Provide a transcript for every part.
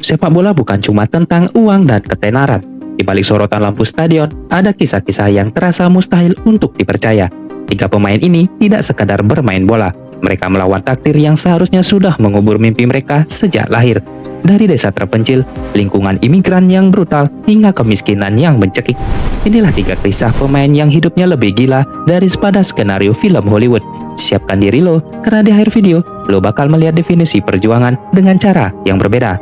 Sepak bola bukan cuma tentang uang dan ketenaran. Di balik sorotan lampu stadion, ada kisah-kisah yang terasa mustahil untuk dipercaya. Tiga pemain ini tidak sekadar bermain bola. Mereka melawan takdir yang seharusnya sudah mengubur mimpi mereka sejak lahir. Dari desa terpencil, lingkungan imigran yang brutal, hingga kemiskinan yang mencekik. Inilah tiga kisah pemain yang hidupnya lebih gila daripada skenario film Hollywood. Siapkan diri lo, karena di akhir video, lo bakal melihat definisi perjuangan dengan cara yang berbeda.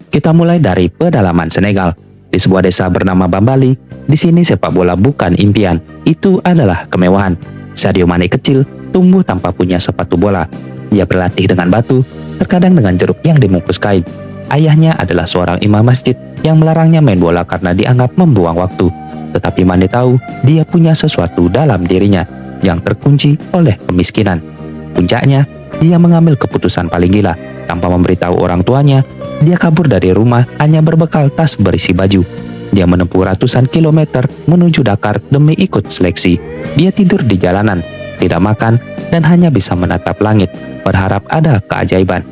Kita mulai dari pedalaman Senegal. Di sebuah desa bernama Bambali, di sini sepak bola bukan impian, itu adalah kemewahan. Sadio Mane kecil, tumbuh tanpa punya sepatu bola. Dia berlatih dengan batu, terkadang dengan jeruk yang dibungkus kain. Ayahnya adalah seorang imam masjid yang melarangnya main bola karena dianggap membuang waktu. Tetapi Mane tahu dia punya sesuatu dalam dirinya yang terkunci oleh kemiskinan. Puncaknya, dia mengambil keputusan paling gila. Tanpa memberitahu orang tuanya, dia kabur dari rumah hanya berbekal tas berisi baju. Dia menempuh ratusan kilometer menuju Dakar demi ikut seleksi. Dia tidur di jalanan, tidak makan, dan hanya bisa menatap langit, berharap ada keajaiban.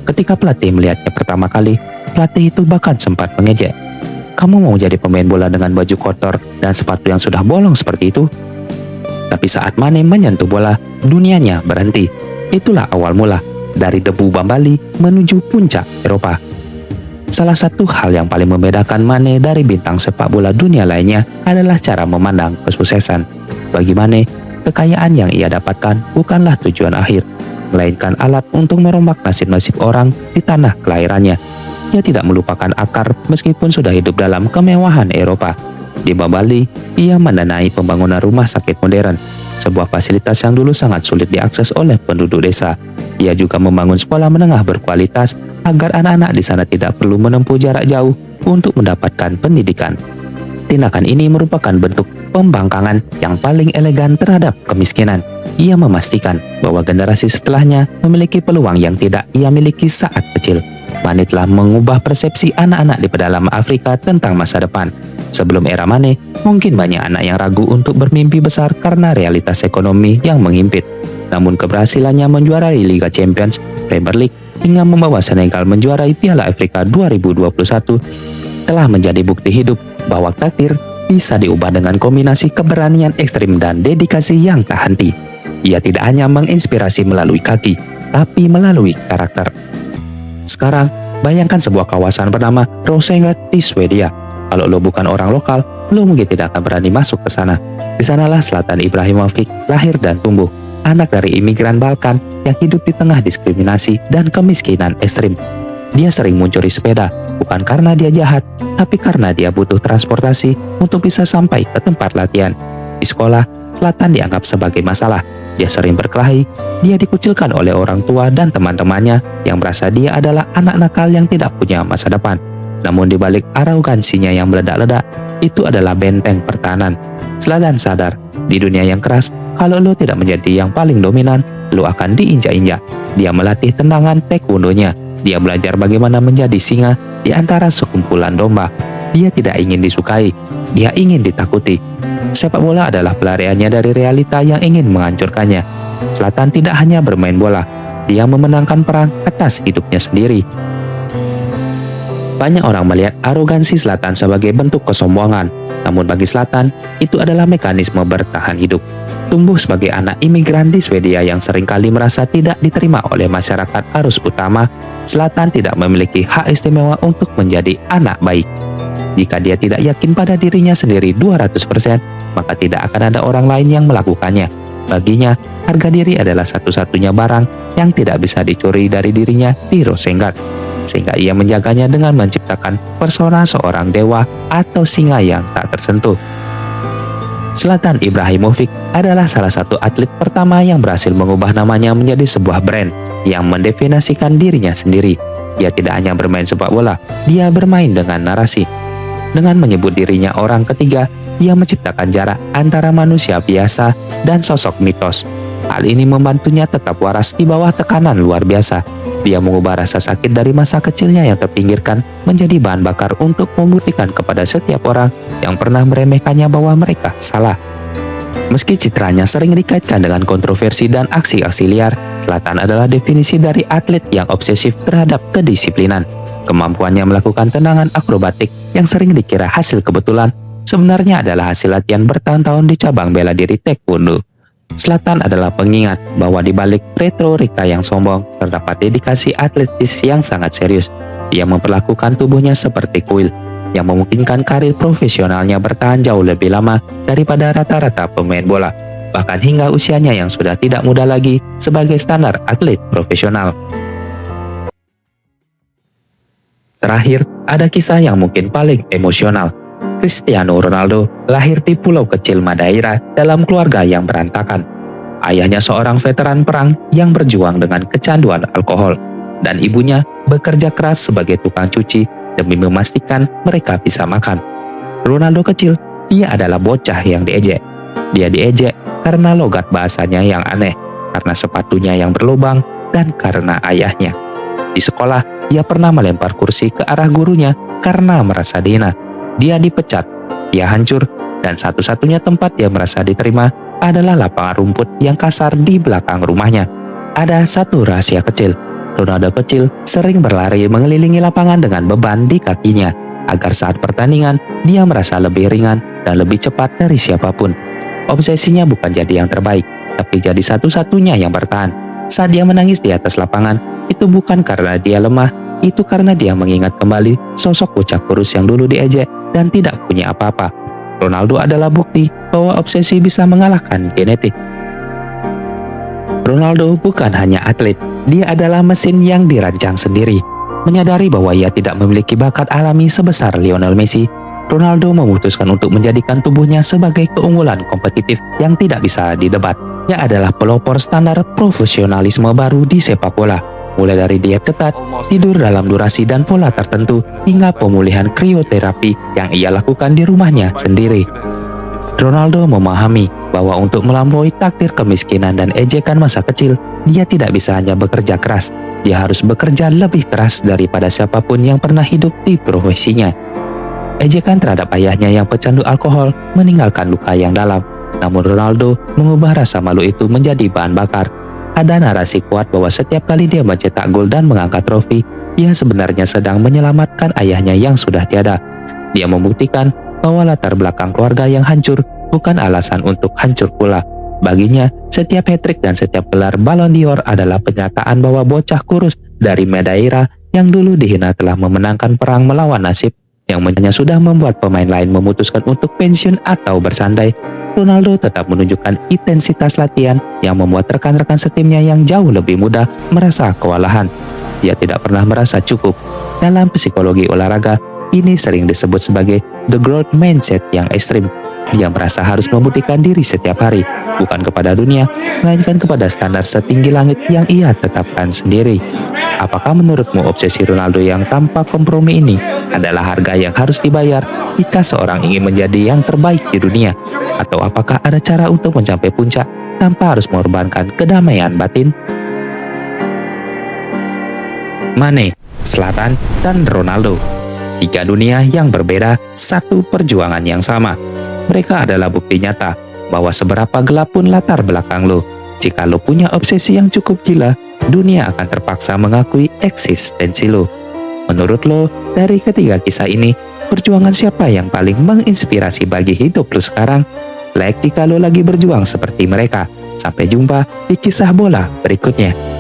Ketika pelatih melihatnya pertama kali, pelatih itu bahkan sempat mengejek. "Kamu mau jadi pemain bola dengan baju kotor dan sepatu yang sudah bolong seperti itu?" Tapi saat Mane menyentuh bola, dunianya berhenti. Itulah awal mula, dari debu Bambali menuju puncak Eropa. Salah satu hal yang paling membedakan Mane dari bintang sepak bola dunia lainnya adalah cara memandang kesuksesan. Bagi Mane, kekayaan yang ia dapatkan bukanlah tujuan akhir, melainkan alat untuk merombak nasib-nasib orang di tanah kelahirannya. Ia tidak melupakan akar meskipun sudah hidup dalam kemewahan Eropa. Di Bambali, ia mendanai pembangunan rumah sakit modern, sebuah fasilitas yang dulu sangat sulit diakses oleh penduduk desa. Ia juga membangun sekolah menengah berkualitas agar anak-anak di sana tidak perlu menempuh jarak jauh untuk mendapatkan pendidikan. Tindakan ini merupakan bentuk pembangkangan yang paling elegan terhadap kemiskinan. Ia memastikan bahwa generasi setelahnya memiliki peluang yang tidak ia miliki saat kecil. Mane telah mengubah persepsi anak-anak di pedalaman Afrika tentang masa depan. Sebelum era Mane, mungkin banyak anak yang ragu untuk bermimpi besar karena realitas ekonomi yang menghimpit. Namun keberhasilannya menjuarai Liga Champions, Premier League, hingga membawa Senegal menjuarai Piala Afrika 2021 telah menjadi bukti hidup bahwa takdir bisa diubah dengan kombinasi keberanian ekstrim dan dedikasi yang tak henti. Ia tidak hanya menginspirasi melalui kaki, tapi melalui karakter. Sekarang, bayangkan sebuah kawasan bernama Rosengård di Swedia. Kalau lo bukan orang lokal, lo mungkin tidak akan berani masuk ke sana. Di sanalah Zlatan Ibrahimovic lahir dan tumbuh, anak dari imigran Balkan yang hidup di tengah diskriminasi dan kemiskinan ekstrim. Dia sering mencuri sepeda, bukan karena dia jahat, tapi karena dia butuh transportasi untuk bisa sampai ke tempat latihan. Di sekolah, Zlatan dianggap sebagai masalah. Dia sering berkelahi, dia dikucilkan oleh orang tua dan teman-temannya yang merasa dia adalah anak nakal yang tidak punya masa depan. Namun di balik arogansinya yang meledak-ledak, itu adalah benteng pertahanan. Zlatan sadar, di dunia yang keras, kalau lo tidak menjadi yang paling dominan, lo akan diinjak-injak. Dia melatih tendangan taekwondo-nya. Dia belajar bagaimana menjadi singa di antara sekumpulan domba. Dia tidak ingin disukai, dia ingin ditakuti. Sepak bola adalah pelariannya dari realita yang ingin menghancurkannya. Zlatan tidak hanya bermain bola, dia memenangkan perang atas hidupnya sendiri. Banyak orang melihat arogansi Zlatan sebagai bentuk kesombongan, namun bagi Zlatan, itu adalah mekanisme bertahan hidup. Tumbuh sebagai anak imigran di Swedia yang seringkali merasa tidak diterima oleh masyarakat arus utama, Zlatan tidak memiliki hak istimewa untuk menjadi anak baik. Jika dia tidak yakin pada dirinya sendiri 200%, maka tidak akan ada orang lain yang melakukannya. Baginya, harga diri adalah satu-satunya barang yang tidak bisa dicuri dari dirinya di Rosengård, sehingga ia menjaganya dengan menciptakan persona seorang dewa atau singa yang tak tersentuh. Zlatan Ibrahimovic adalah salah satu atlet pertama yang berhasil mengubah namanya menjadi sebuah brand yang mendefinisikan dirinya sendiri. Dia tidak hanya bermain sepak bola, dia bermain dengan narasi. Dengan menyebut dirinya orang ketiga, ia menciptakan jarak antara manusia biasa dan sosok mitos. Hal ini membantunya tetap waras di bawah tekanan luar biasa. Dia mengubah rasa sakit dari masa kecilnya yang terpinggirkan menjadi bahan bakar untuk membuktikan kepada setiap orang yang pernah meremehkannya bahwa mereka salah. Meski citranya sering dikaitkan dengan kontroversi dan aksi-aksi liar, Zlatan adalah definisi dari atlet yang obsesif terhadap kedisiplinan. Kemampuannya melakukan tendangan akrobatik yang sering dikira hasil kebetulan sebenarnya adalah hasil latihan bertahun-tahun di cabang bela diri taekwondo. Zlatan adalah pengingat bahwa di balik retorika yang sombong terdapat dedikasi atletis yang sangat serius. Dia memperlakukan tubuhnya seperti kuil yang memungkinkan karir profesionalnya bertahan jauh lebih lama daripada rata-rata pemain bola, bahkan hingga usianya yang sudah tidak muda lagi sebagai standar atlet profesional. Terakhir, ada kisah yang mungkin paling emosional. Cristiano Ronaldo lahir di pulau kecil Madeira dalam keluarga yang berantakan. Ayahnya seorang veteran perang yang berjuang dengan kecanduan alkohol, dan ibunya bekerja keras sebagai tukang cuci demi memastikan mereka bisa makan. Ronaldo kecil, dia adalah bocah yang diejek. Dia diejek karena logat bahasanya yang aneh, karena sepatunya yang berlubang, dan karena ayahnya. Di sekolah, dia pernah melempar kursi ke arah gurunya karena merasa dihina. Dia dipecat, dia hancur, dan satu-satunya tempat dia merasa diterima adalah lapangan rumput yang kasar di belakang rumahnya. Ada satu rahasia kecil. Ronaldo kecil sering berlari mengelilingi lapangan dengan beban di kakinya, agar saat pertandingan dia merasa lebih ringan dan lebih cepat dari siapapun. Obsesinya bukan jadi yang terbaik, tapi jadi satu-satunya yang bertahan. Saat dia menangis di atas lapangan, itu bukan karena dia lemah, itu karena dia mengingat kembali sosok bocah kurus yang dulu diejek dan tidak punya apa-apa. Ronaldo adalah bukti bahwa obsesi bisa mengalahkan genetik. Ronaldo bukan hanya atlet, dia adalah mesin yang dirancang sendiri. Menyadari bahwa ia tidak memiliki bakat alami sebesar Lionel Messi, Ronaldo memutuskan untuk menjadikan tubuhnya sebagai keunggulan kompetitif yang tidak bisa didebat. Ia adalah pelopor standar profesionalisme baru di sepak bola, mulai dari diet ketat, tidur dalam durasi dan pola tertentu, hingga pemulihan krioterapi yang ia lakukan di rumahnya sendiri. Ronaldo memahami bahwa untuk melampaui takdir kemiskinan dan ejekan masa kecil, dia tidak bisa hanya bekerja keras. Dia harus bekerja lebih keras daripada siapapun yang pernah hidup di profesinya. Ejekan terhadap ayahnya yang pecandu alkohol meninggalkan luka yang dalam. Namun Ronaldo mengubah rasa malu itu menjadi bahan bakar. Ada narasi kuat bahwa setiap kali dia mencetak gol dan mengangkat trofi, dia sebenarnya sedang menyelamatkan ayahnya yang sudah tiada. Dia membuktikan bahwa latar belakang keluarga yang hancur bukan alasan untuk hancur pula. Baginya, setiap hat-trick dan setiap gelar Ballon d'Or adalah pernyataan bahwa bocah kurus dari Madeira yang dulu dihina telah memenangkan perang melawan nasib, yang hanya sudah membuat pemain lain memutuskan untuk pensiun atau bersantai. Ronaldo tetap menunjukkan intensitas latihan yang membuat rekan-rekan setimnya yang jauh lebih mudah merasa kewalahan. Dia tidak pernah merasa cukup. Dalam psikologi olahraga, ini sering disebut sebagai the growth mindset yang ekstrim. Dia merasa harus membuktikan diri setiap hari, bukan kepada dunia, melainkan kepada standar setinggi langit yang ia tetapkan sendiri. Apakah menurutmu obsesi Ronaldo yang tanpa kompromi ini adalah harga yang harus dibayar jika seorang ingin menjadi yang terbaik di dunia? Atau apakah ada cara untuk mencapai puncak tanpa harus mengorbankan kedamaian batin? Mane, Zlatan, dan Ronaldo. Tiga dunia yang berbeda, satu perjuangan yang sama. Mereka adalah bukti nyata bahwa seberapa gelap pun latar belakang lo, jika lo punya obsesi yang cukup gila, dunia akan terpaksa mengakui eksistensi lo. Menurut lo, dari ketiga kisah ini, perjuangan siapa yang paling menginspirasi bagi hidup lo sekarang? Like jika lo lagi berjuang seperti mereka. Sampai jumpa di kisah bola berikutnya.